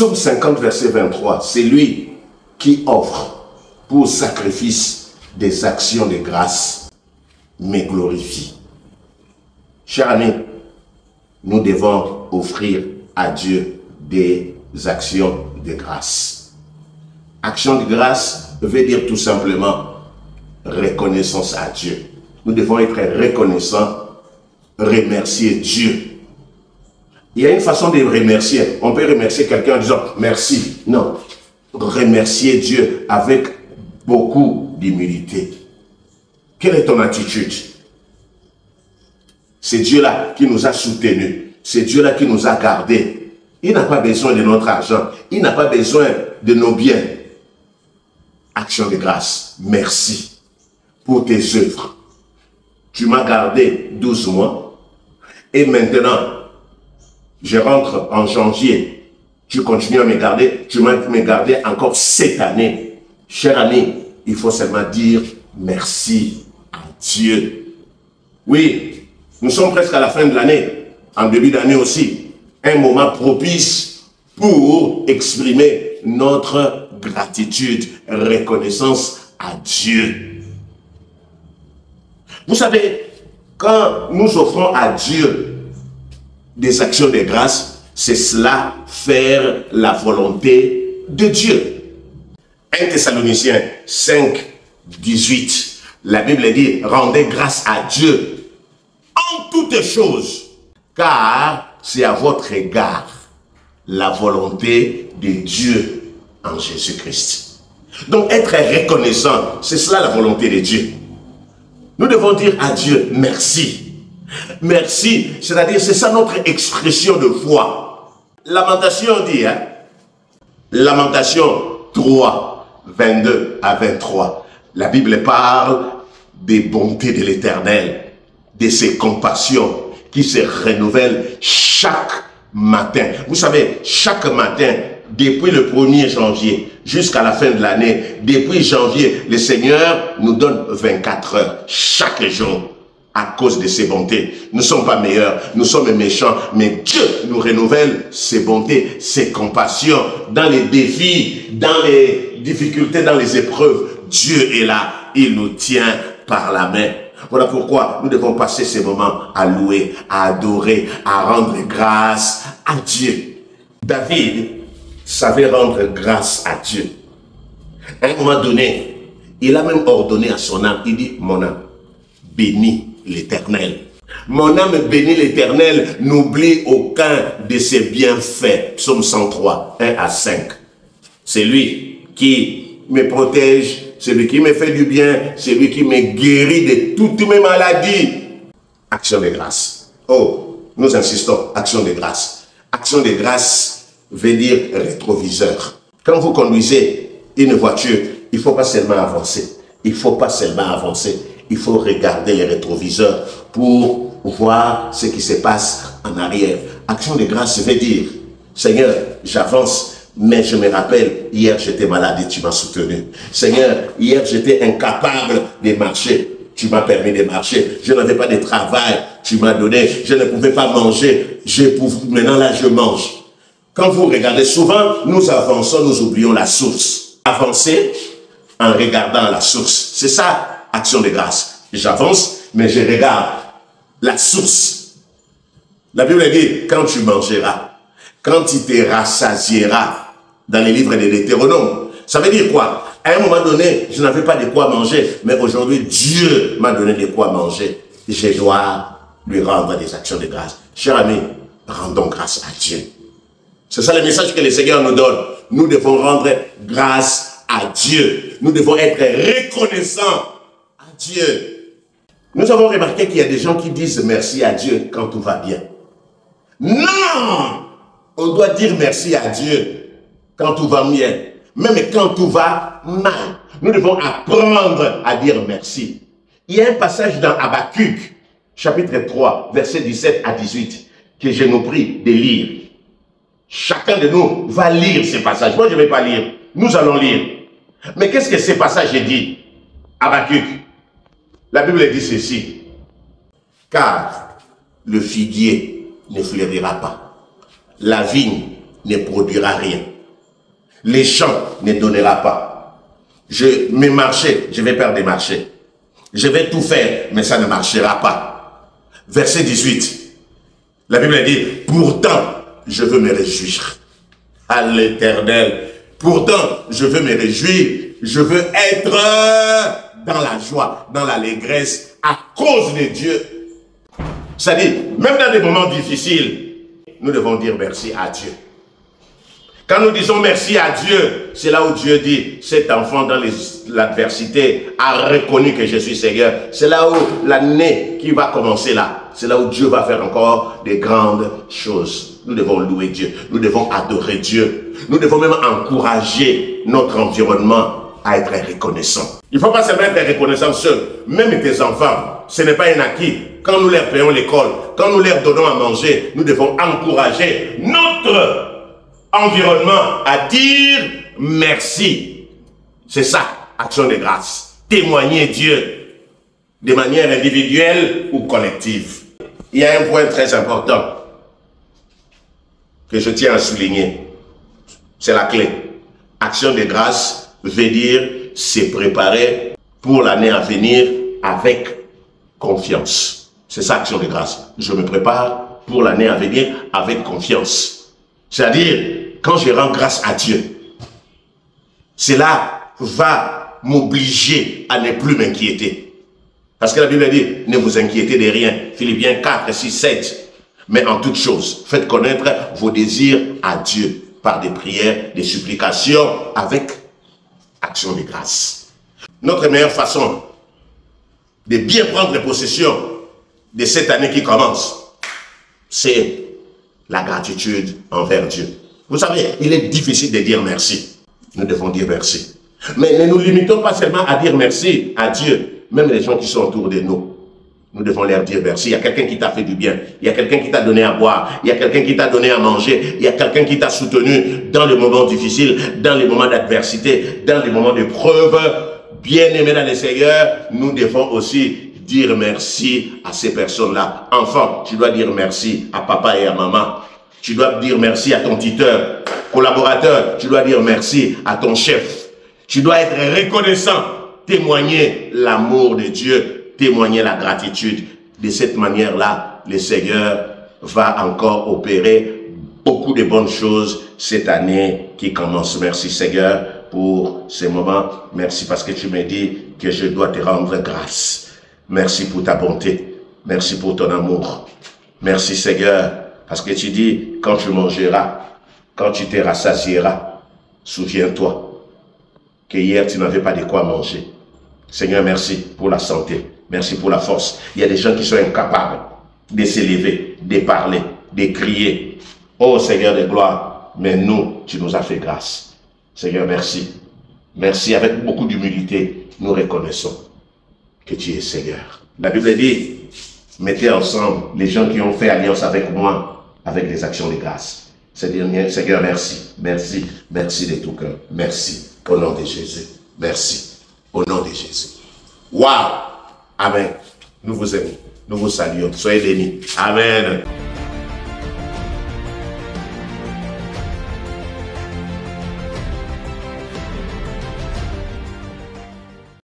Psaume 50, verset 23, c'est lui qui offre pour sacrifice des actions de grâce, mais glorifie. Chers amis, nous devons offrir à Dieu des actions de grâce. Action de grâce veut dire tout simplement reconnaissance à Dieu. Nous devons être reconnaissants, remercier Dieu. Il y a une façon de remercier. On peut remercier quelqu'un en disant merci. Non. Remercier Dieu avec beaucoup d'humilité. Quelle est ton attitude? C'est Dieu-là qui nous a soutenus. C'est Dieu-là qui nous a gardés. Il n'a pas besoin de notre argent. Il n'a pas besoin de nos biens. Action de grâce. Merci pour tes œuvres. Tu m'as gardé 12 mois. Et maintenant, je rentre en janvier. Tu continues à me garder. Tu m'as gardé encore cette année. Cher ami, il faut seulement dire merci à Dieu. Oui, nous sommes presque à la fin de l'année. En début d'année aussi. Un moment propice pour exprimer notre gratitude, reconnaissance à Dieu. Vous savez, quand nous offrons à Dieu des actions de grâce, c'est cela, faire la volonté de Dieu. 1 Thessaloniciens 5, 18, la Bible dit, rendez grâce à Dieu en toutes choses, car c'est à votre égard la volonté de Dieu en Jésus-Christ. Donc être reconnaissant, c'est cela la volonté de Dieu. Nous devons dire à Dieu merci. Merci, c'est-à-dire c'est ça notre expression de foi. Lamentation dit, Lamentation 3, 22 à 23. La Bible parle des bontés de l'Éternel, de ses compassions qui se renouvellent chaque matin. Vous savez, chaque matin, depuis le 1er janvier jusqu'à la fin de l'année, depuis janvier, le Seigneur nous donne 24 heures chaque jour à cause de ses bontés. Nous ne sommes pas meilleurs, nous sommes méchants, mais Dieu nous renouvelle ses bontés, ses compassions dans les défis, dans les difficultés, dans les épreuves. Dieu est là, il nous tient par la main. Voilà pourquoi nous devons passer ces moments à louer, à adorer, à rendre grâce à Dieu. David savait rendre grâce à Dieu. À un moment donné, il a même ordonné à son âme, il dit, mon âme, bénis l'Éternel. Mon âme bénit l'Éternel, n'oublie aucun de ses bienfaits. Psaume 103, 1 à 5. C'est lui qui me protège, c'est lui qui me fait du bien, c'est lui qui me guérit de toutes mes maladies. Action de grâce. Oh, nous insistons, action de grâce. Action de grâce veut dire rétroviseur. Quand vous conduisez une voiture, il ne faut pas seulement avancer. Il ne faut pas seulement avancer. Il faut regarder les rétroviseurs pour voir ce qui se passe en arrière. Action de grâce veut dire, Seigneur, j'avance. Mais je me rappelle, hier j'étais malade et tu m'as soutenu. Seigneur, hier j'étais incapable de marcher. Tu m'as permis de marcher. Je n'avais pas de travail. Tu m'as donné. Je ne pouvais pas manger. Maintenant là, je mange. Quand vous regardez, souvent, nous avançons, nous oublions la source. Avancer en regardant la source. C'est ça, action de grâce. J'avance, mais je regarde la source. La Bible dit, quand tu mangeras, quand tu te rassasieras, dans les livres de l'Hétéronome. Ça veut dire quoi? À un moment donné, je n'avais pas de quoi manger, mais aujourd'hui, Dieu m'a donné de quoi manger. Je dois lui rendre des actions de grâce. Chers amis, rendons grâce à Dieu. C'est ça le message que le Seigneur nous donne. Nous devons rendre grâce à Dieu. Nous devons être reconnaissants à Dieu. Nous avons remarqué qu'il y a des gens qui disent merci à Dieu quand tout va bien. Non! On doit dire merci à Dieu quand tout va bien, même quand tout va mal. Nous devons apprendre à dire merci. Il y a un passage dans Habakkuk, chapitre 3, versets 17 à 18, que je nous prie de lire. Chacun de nous va lire ces passages. Moi, je ne vais pas lire. Nous allons lire. Mais qu'est-ce que ces passages disent? Habakkuk. La Bible dit ceci. Car le figuier ne fleurira pas. La vigne ne produira rien. Les champs ne donnera pas. Mes marchés, je vais perdre des marchés. Je vais tout faire, mais ça ne marchera pas. Verset 18. La Bible dit, pourtant, je veux me réjouir à l'Éternel. Pourtant, je veux me réjouir. Je veux être dans la joie, dans l'allégresse, à cause de Dieu. C'est-à-dire, même dans des moments difficiles, nous devons dire merci à Dieu. Quand nous disons merci à Dieu, c'est là où Dieu dit, cet enfant dans l'adversité a reconnu que je suis Seigneur. C'est là où l'année qui va commencer là, c'est là où Dieu va faire encore des grandes choses. Nous devons louer Dieu, nous devons adorer Dieu. Nous devons même encourager notre environnement à être reconnaissant. Il ne faut pas seulement être reconnaissant seul, même tes enfants, ce n'est pas un acquis. Quand nous leur payons l'école, quand nous leur donnons à manger, nous devons encourager notre environnement à dire merci. C'est ça, action de grâce. Témoigner Dieu de manière individuelle ou collective. Il y a un point très important que je tiens à souligner. C'est la clé. Action de grâce veut dire se préparer pour l'année à venir avec confiance. C'est ça, action de grâce. Je me prépare pour l'année à venir avec confiance. C'est-à-dire, quand je rends grâce à Dieu, cela va m'obliger à ne plus m'inquiéter. Parce que la Bible dit, ne vous inquiétez de rien. Philippiens 4, 6, 7. Mais en toute chose, faites connaître vos désirs à Dieu par des prières, des supplications, avec action de grâce. Notre meilleure façon de bien prendre possession de cette année qui commence, c'est la gratitude envers Dieu. Vous savez, il est difficile de dire merci. Nous devons dire merci. Mais ne nous limitons pas seulement à dire merci à Dieu, même les gens qui sont autour de nous. Nous devons leur dire merci. Il y a quelqu'un qui t'a fait du bien. Il y a quelqu'un qui t'a donné à boire. Il y a quelqu'un qui t'a donné à manger. Il y a quelqu'un qui t'a soutenu dans les moments difficiles, dans les moments d'adversité, dans les moments de preuve. Bien-aimés dans le Seigneur, nous devons aussi dire merci à ces personnes-là. Enfant, tu dois dire merci à papa et à maman. Tu dois dire merci à ton tuteur. Collaborateur, tu dois dire merci à ton chef. Tu dois être reconnaissant, témoigner l'amour de Dieu, témoigner la gratitude. De cette manière-là, le Seigneur va encore opérer beaucoup de bonnes choses cette année qui commence. Merci Seigneur pour ces moments. Merci parce que tu me dis que je dois te rendre grâce. Merci pour ta bonté. Merci pour ton amour. Merci Seigneur parce que tu dis, quand tu mangeras, quand tu te rassasieras, souviens-toi que hier tu n'avais pas de quoi manger. Seigneur, merci pour la santé. Merci pour la force. Il y a des gens qui sont incapables de s'élever, de parler, de crier. Oh Seigneur de gloire, mais nous, tu nous as fait grâce. Seigneur, merci. Merci, avec beaucoup d'humilité, nous reconnaissons que tu es Seigneur. La Bible dit, mettez ensemble les gens qui ont fait alliance avec moi, avec des actions de grâce. Seigneur, merci. Merci. Merci de tout cœur. Merci. Au nom de Jésus. Merci. Au nom de Jésus. Waouh! Amen. Nous vous aimons. Nous vous saluons. Soyez bénis. Amen.